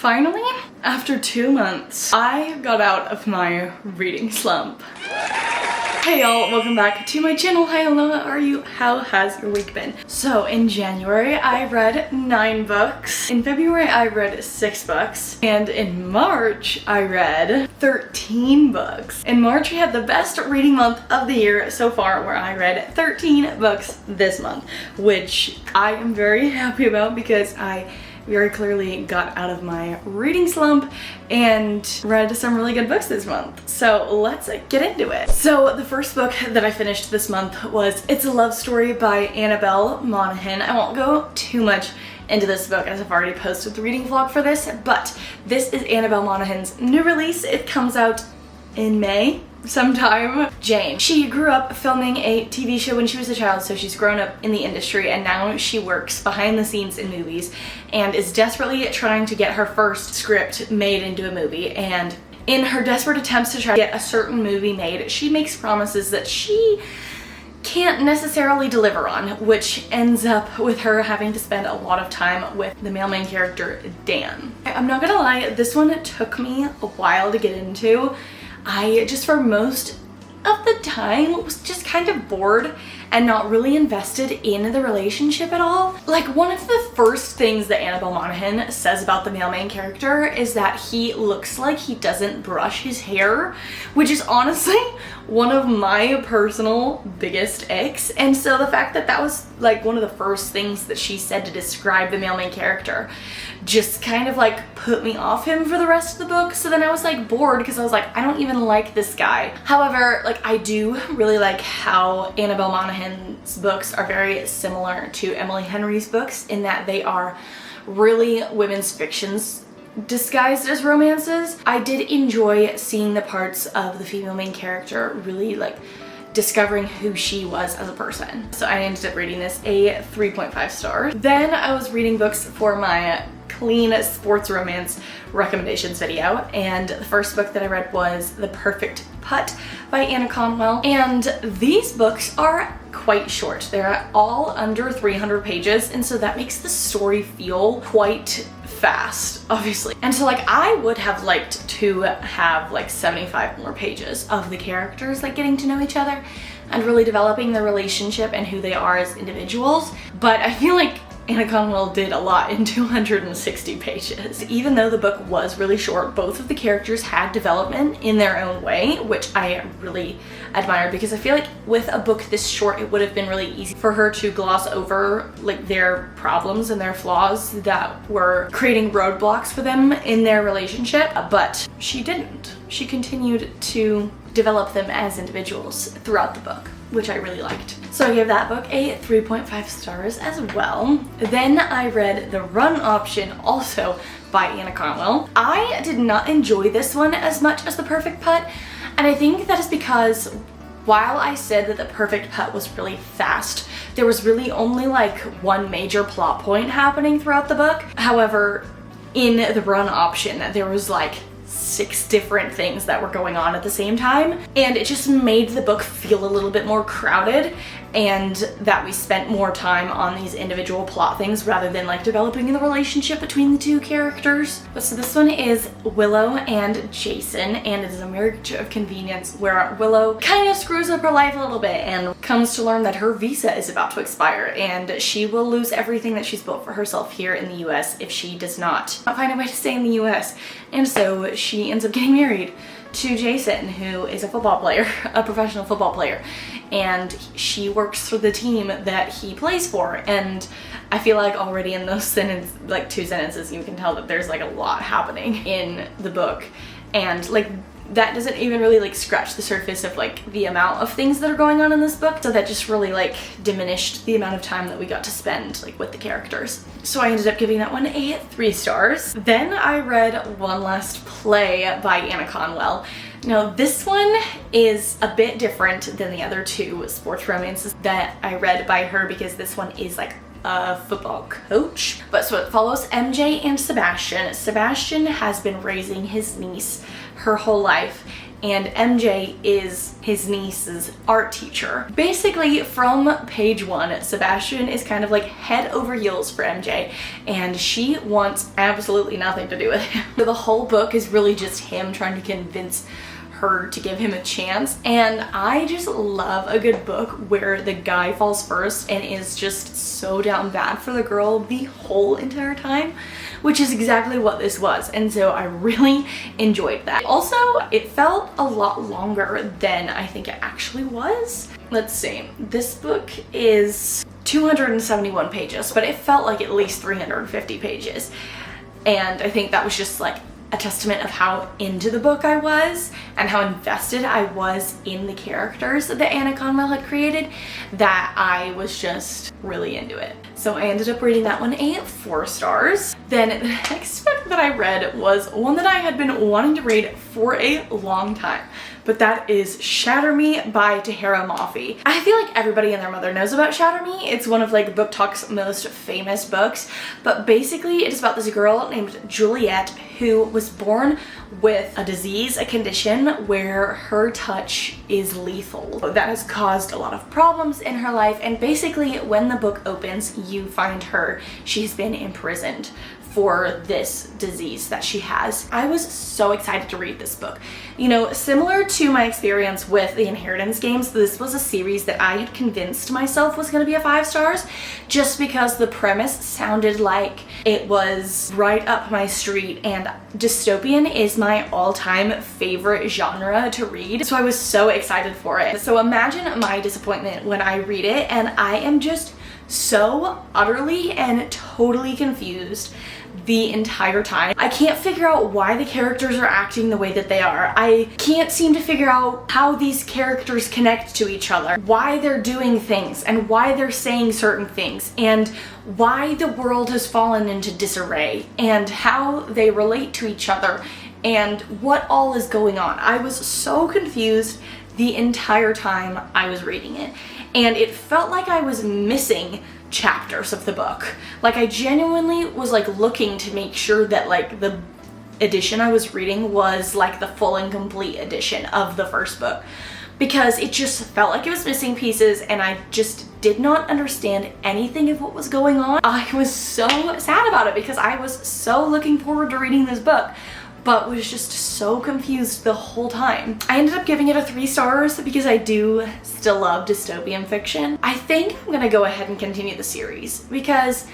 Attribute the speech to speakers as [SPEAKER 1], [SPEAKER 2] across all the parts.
[SPEAKER 1] finally, after 2 months, I got out of my reading slump. Hey y'all, welcome back to my channel. Hi, hello, how are you? How has your week been? So in January, I read 9 books. In February, I read 6 books. And in March, I read 13 books. In March, we had the best reading month of the year so far, where I read 13 books this month, which I am very happy about because I very clearly got out of my reading slump and read some really good books this month. So let's get into it. So the first book that I finished this month was It's a Love Story by Annabelle Monaghan. I won't go too much into this book as I've already posted the reading vlog for this, but this is Annabelle Monaghan's new release. It comes out in May sometime. Jane. She grew up filming a TV show when she was a child, so she's grown up in the industry and now she works behind the scenes in movies and is desperately trying to get her first script made into a movie. And in her desperate attempts to try to get a certain movie made, she makes promises that she can't necessarily deliver on, which ends up with her having to spend a lot of time with the male main character, Dan. I'm not gonna lie, this one took me a while to get into. I just, for most of the time, was just kind of bored and not really invested in the relationship at all. Like, one of the first things that Annabelle Monaghan says about the male main character is that he looks like he doesn't brush his hair, which is honestly one of my personal biggest icks. And so the fact that that was like one of the first things that she said to describe the male main character just kind of like put me off him for the rest of the book. So then I was like bored because I was like, I don't even like this guy. However, like, I do really like how Annabelle Monaghan's books are very similar to Emily Henry's books in that they are really women's fictions disguised as romances. I did enjoy seeing the parts of the female main character really like discovering who she was as a person. So I ended up reading this a 3.5 stars. Then I was reading books for my clean sports romance recommendations video, and the first book that I read was The Perfect Putt by Anna Conwell. And these books are quite short. They're all under 300 pages, and so that makes the story feel quite fast, obviously. And so like, I would have liked to have like 75 more pages of the characters like getting to know each other and really developing their relationship and who they are as individuals, but I feel like Anna Conwell did a lot in 260 pages. Even though the book was really short, both of the characters had development in their own way, which I really admired, because I feel like with a book this short, it would have been really easy for her to gloss over like their problems and their flaws that were creating roadblocks for them in their relationship, but she didn't. She continued to develop them as individuals throughout the book, which I really liked. So I gave that book a 3.5 stars as well. Then I read The Run Option, also by Anna Conwell. I did not enjoy this one as much as The Perfect Putt, and I think that is because while I said that The Perfect Putt was really fast, there was really only like one major plot point happening throughout the book. However, in The Run Option, there was like 6 different things that were going on at the same time, and it just made the book feel a little bit more crowded, and that we spent more time on these individual plot things rather than like developing the relationship between the two characters. But so this one is Willow and Jason, and it is a marriage of convenience where Willow kind of screws up her life a little bit and comes to learn that her visa is about to expire and she will lose everything that she's built for herself here in the US if she does not find a way to stay in the US. And so she ends up getting married to Jason, who is a football player, a professional football player, and she works for the team that he plays for. And I feel like already in those like 2 sentences, you can tell that there's like a lot happening in the book, and like that doesn't even really like scratch the surface of like the amount of things that are going on in this book, so that just really like diminished the amount of time that we got to spend like with the characters. So I ended up giving that one a 3 stars. Then I read One Last Play by Anna Conwell. Now this one is a bit different than the other 2 sports romances that I read by her, because this one is like a football coach. But so it follows MJ and Sebastian. Sebastian has been raising his niece her whole life, and MJ is his niece's art teacher. Basically, from page 1, Sebastian is kind of like head over heels for MJ, and she wants absolutely nothing to do with him. The whole book is really just him trying to convince her to give him a chance, and I just love a good book where the guy falls first and is just so down bad for the girl the whole entire time, which is exactly what this was, and so I really enjoyed that. Also, it felt a lot longer than I think it actually was. Let's see, this book is 271 pages, but it felt like at least 350 pages, and I think that was just like a testament of how into the book I was and how invested I was in the characters that Anna Conwell had created, that I was just really into it. So I ended up rating that one a 4 stars. Then the next book that I read was one that I had been wanting to read for a long time, but that is Shatter Me by Tahereh Mafi. I feel like everybody and their mother knows about Shatter Me. It's one of like Book Talk's most famous books, but basically it is about this girl named Juliet who was born with a disease, a condition where her touch is lethal. That has caused a lot of problems in her life, and basically when the book opens, you find her, she's been imprisoned for this disease that she has. I was so excited to read this book. You know, similar to my experience with the Inheritance games, this was a series that I had convinced myself was going to be a 5 stars just because the premise sounded like it was right up my street, and dystopian is my all-time favorite genre to read, so I was so excited for it. So imagine my disappointment when I read it and I am just so utterly and totally confused the entire time. I can't figure out why the characters are acting the way that they are. I can't seem to figure out how these characters connect to each other, why they're doing things and why they're saying certain things, and why the world has fallen into disarray and how they relate to each other and what all is going on. I was so confused the entire time I was reading it, and it felt like I was missing chapters of the book. Like I genuinely was like looking to make sure that like the edition I was reading was like the full and complete edition of the first book, because it just felt like it was missing pieces and I just did not understand anything of what was going on. I was so sad about it because I was so looking forward to reading this book, but was just so confused the whole time. I ended up giving it a 3 stars because I do still love dystopian fiction. I think I'm gonna go ahead and continue the series because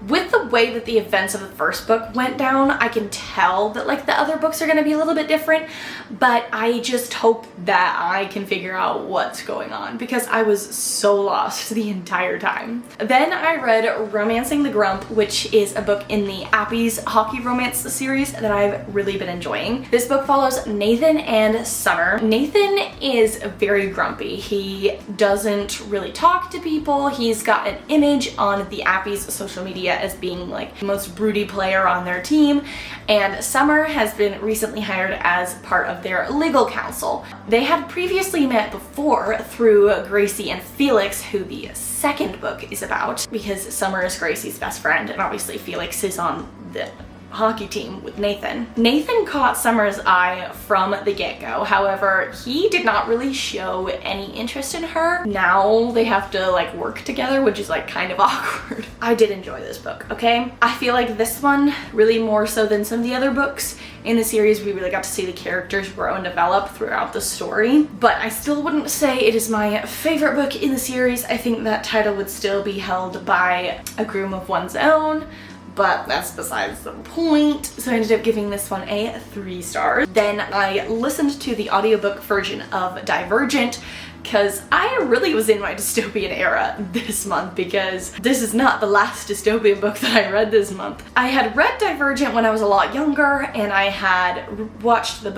[SPEAKER 1] with the way that the events of the first book went down, I can tell that like the other books are gonna be a little bit different, but I just hope that I can figure out what's going on because I was so lost the entire time. Then I read Romancing the Grump, which is a book in the Appy's Hockey Romance series that I've really been enjoying. This book follows Nathan and Summer. Nathan is very grumpy. He doesn't really talk to people. He's got an image on the Appy's social media as being like the most broody player on their team, and Summer has been recently hired as part of their legal counsel. They had previously met before through Gracie and Felix, who the second book is about, because Summer is Gracie's best friend and obviously Felix is on the hockey team with Nathan. Nathan caught Summer's eye from the get-go. However, he did not really show any interest in her. Now they have to like work together, which is like kind of awkward. I did enjoy this book, okay? I feel like this one, really more so than some of the other books in the series, we really got to see the characters grow and develop throughout the story. But I still wouldn't say it is my favorite book in the series. I think that title would still be held by A Groom of One's Own, but that's besides the point. So I ended up giving this one a 3 stars. Then I listened to the audiobook version of Divergent because I really was in my dystopian era this month, because this is not the last dystopian book that I read this month. I had read Divergent when I was a lot younger, and I had watched the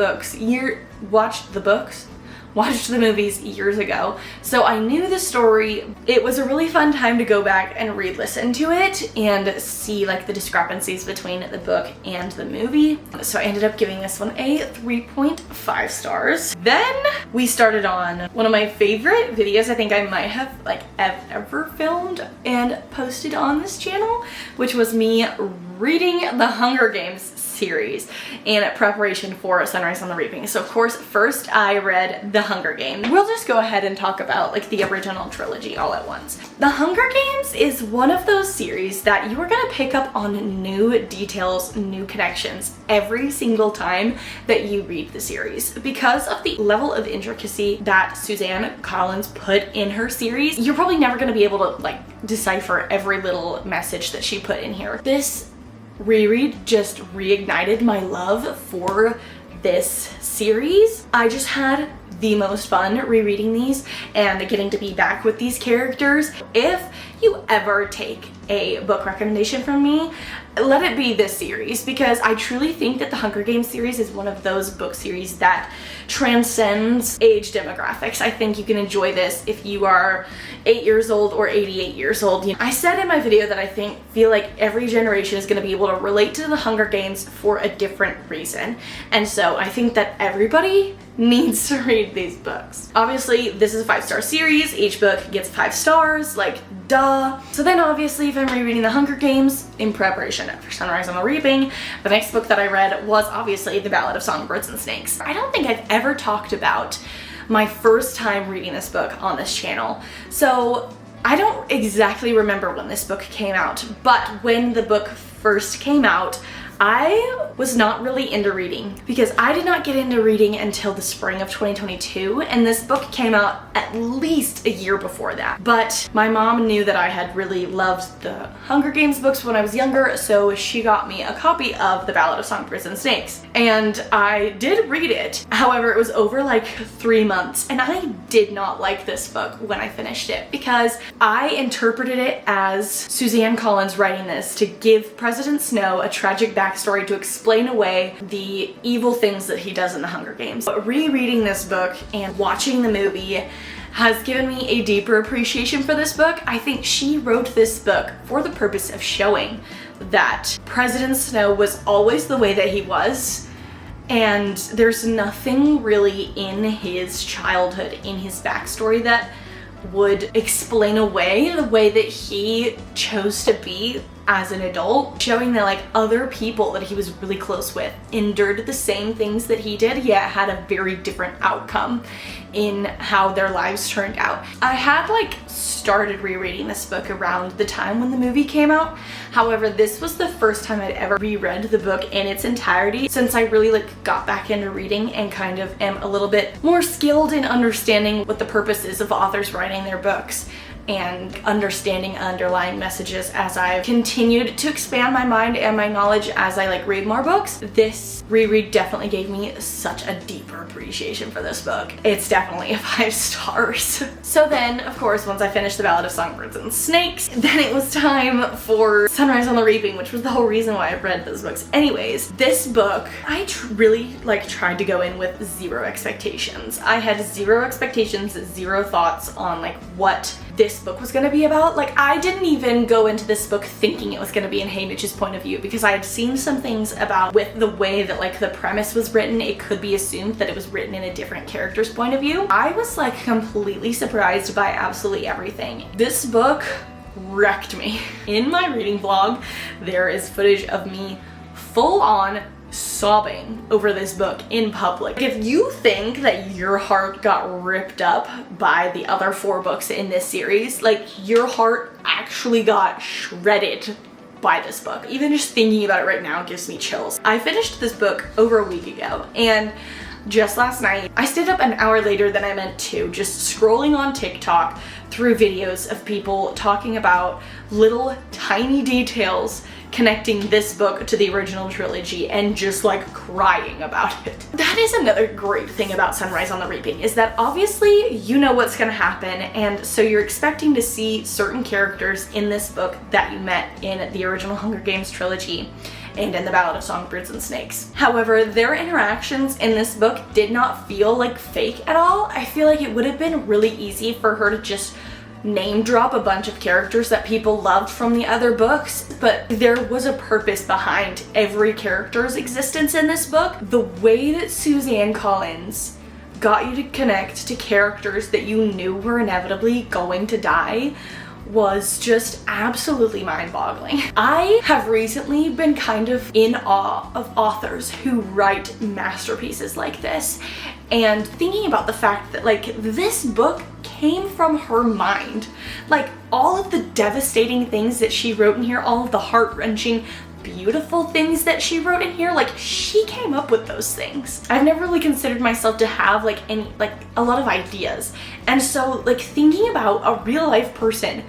[SPEAKER 1] movies years ago, so I knew the story. It was a really fun time to go back and re-listen to it and see like the discrepancies between the book and the movie. So I ended up giving this one a 3.5 stars. Then we started on one of my favorite videos I think I might have like ever filmed and posted on this channel, which was me reading the Hunger Games series in preparation for Sunrise on the Reaping. So of course, first I read The Hunger Games. We'll just go ahead and talk about like the original trilogy all at once. The Hunger Games is one of those series that you are gonna pick up on new details, new connections every single time that you read the series. Because of the level of intricacy that Suzanne Collins put in her series, you're probably never gonna be able to like decipher every little message that she put in here. This reread just reignited my love for this series. I just had the most fun rereading these and getting to be back with these characters. If you ever take a book recommendation from me, let it be this series, because I truly think that the Hunger Games series is one of those book series that transcends age demographics. I think you can enjoy this if you are 8 years old or 88 years old. You know, I said in my video that I feel like every generation is going to be able to relate to the Hunger Games for a different reason. And so I think that everybody needs to read these books. Obviously, this is a 5-star series. Each book gets 5 stars, like duh. So then obviously if I'm rereading the Hunger Games in preparation for Sunrise on the Reaping, the next book that I read was obviously The Ballad of Songbirds and Snakes. I don't think I've ever talked about my first time reading this book on this channel. So I don't exactly remember when this book came out, but when the book first came out, I was not really into reading because I did not get into reading until the spring of 2022, and this book came out at least a year before that. But my mom knew that I had really loved the Hunger Games books when I was younger, so she got me a copy of The Ballad of Songbirds and Snakes, and I did read it. However, it was over like 3 months, and I did not like this book when I finished it because I interpreted it as Suzanne Collins writing this to give President Snow a tragic backstory to explain away the evil things that he does in the Hunger Games. But rereading this book and watching the movie has given me a deeper appreciation for this book. I think she wrote this book for the purpose of showing that President Snow was always the way that he was, and there's nothing really in his childhood, in his backstory, that would explain away the way that he chose to be as an adult, showing that like other people that he was really close with endured the same things that he did, yet had a very different outcome in how their lives turned out. I had like started rereading this book around the time when the movie came out. However, this was the first time I'd ever reread the book in its entirety since I really like got back into reading and kind of am a little bit more skilled in understanding what the purpose is of authors writing their books and understanding underlying messages as I've continued to expand my mind and my knowledge as I like read more books. This reread definitely gave me such a deeper appreciation for this book. It's definitely a 5 stars. So then, of course, once I finished The Ballad of Songbirds and Snakes, then it was time for Sunrise on the Reaping, which was the whole reason why I read those books. Anyways, this book, I really like tried to go in with 0 expectations. I had 0 expectations, 0 thoughts on like what this book was going to be about. Like, I didn't even go into this book thinking it was going to be in Haymitch's point of view, because I had seen some things about with the way that like the premise was written, it could be assumed that it was written in a different character's point of view. I was like completely surprised by absolutely everything. This book wrecked me. In my reading vlog, there is footage of me full on sobbing over this book in public. If you think that your heart got ripped up by the other 4 books in this series, like your heart actually got shredded by this book. Even just thinking about it right now gives me chills. I finished this book over a week ago, and just last night I stayed up an hour later than I meant to, just scrolling on TikTok through videos of people talking about little tiny details connecting this book to the original trilogy and just like crying about it. That is another great thing about Sunrise on the Reaping, is that obviously you know what's gonna happen, and so you're expecting to see certain characters in this book that you met in the original Hunger Games trilogy and in The Ballad of Songbirds and Snakes. However, their interactions in this book did not feel like fake at all. I feel like it would have been really easy for her to just name drop a bunch of characters that people loved from the other books, but there was a purpose behind every character's existence in this book. The way that Suzanne Collins got you to connect to characters that you knew were inevitably going to die was just absolutely mind-boggling. I have recently been kind of in awe of authors who write masterpieces like this, and thinking about the fact that like this book came from her mind. Like all of the devastating things that she wrote in here, all of the heart-wrenching, beautiful things that she wrote in here, like she came up with those things. I've never really considered myself to have like a lot of ideas, and so like thinking about a real life person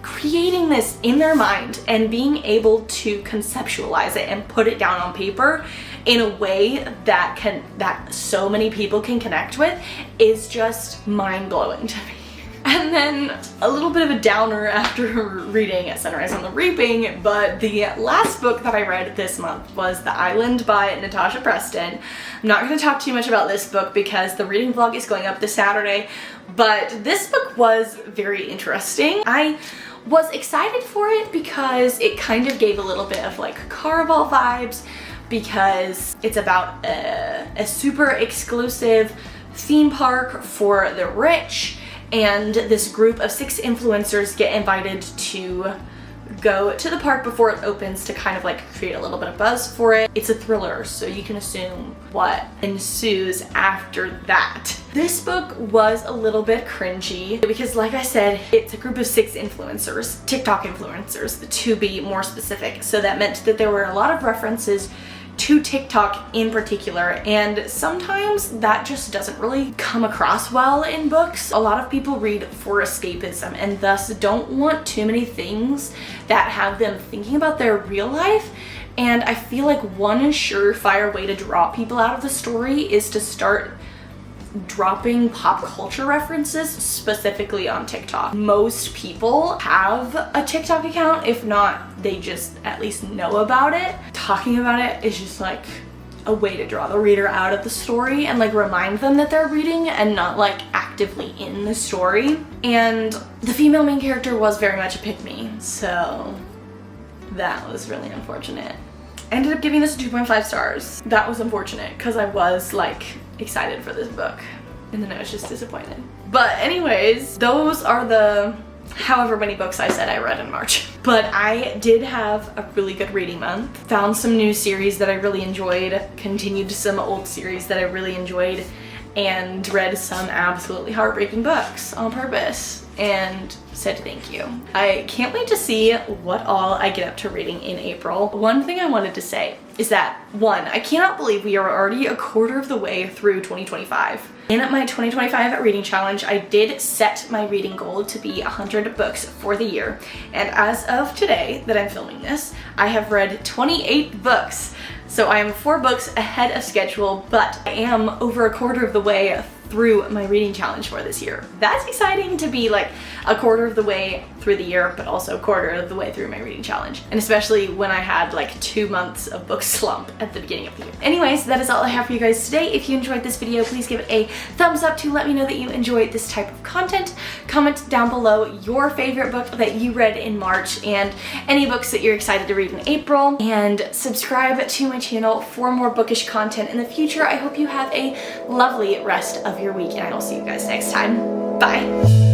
[SPEAKER 1] creating this in their mind and being able to conceptualize it and put it down on paper in a way that so many people can connect with is just mind-blowing to me. And then a little bit of a downer after reading At Sunrise on the Reaping, but the last book that I read this month was The Island by Natasha Preston. I'm not going to talk too much about this book because the reading vlog is going up this Saturday, but this book was very interesting. I was excited for it because it kind of gave a little bit of like Caraval vibes, because it's about a super exclusive theme park for the rich, and this group of 6 influencers get invited to go to the park before it opens to kind of like create a little bit of buzz for it. It's a thriller, so you can assume what ensues after that. This book was a little bit cringy because, like I said, it's a group of 6 influencers, TikTok influencers to be more specific. So that meant that there were a lot of references to TikTok in particular, and sometimes that just doesn't really come across well in books. A lot of people read for escapism and thus don't want too many things that have them thinking about their real life, and I feel like one surefire way to draw people out of the story is to start dropping pop culture references specifically on TikTok. Most people have a TikTok account, if not they just at least know about it. Talking about it is just like a way to draw the reader out of the story and like remind them that they're reading and not like actively in the story. And the female main character was very much a pick-me, so that was really unfortunate. I ended up giving this 2.5 stars. That was unfortunate because I was like excited for this book and then I was just disappointed. But anyways, those are the however many books I said I read in March. But I did have a really good reading month. Found some new series that I really enjoyed, continued some old series that I really enjoyed, and read some absolutely heartbreaking books on purpose and said thank you. I can't wait to see what all I get up to reading in April. One thing I wanted to say is that, one, I cannot believe we are already a quarter of the way through 2025. In my 2025 reading challenge, I did set my reading goal to be 100 books for the year, and as of today that I'm filming this, I have read 28 books. So I am 4 books ahead of schedule, but I am over a quarter of the way through my reading challenge for this year. That's exciting to be like a quarter of the way through the year, but also a quarter of the way through my reading challenge. And especially when I had like 2 months of book slump at the beginning of the year. Anyways, that is all I have for you guys today. If you enjoyed this video, please give it a thumbs up to let me know that you enjoyed this type of content. Comment down below your favorite book that you read in March and any books that you're excited to read in April. And subscribe to my channel for more bookish content in the future. I hope you have a lovely rest of your week, and I will see you guys next time. Bye.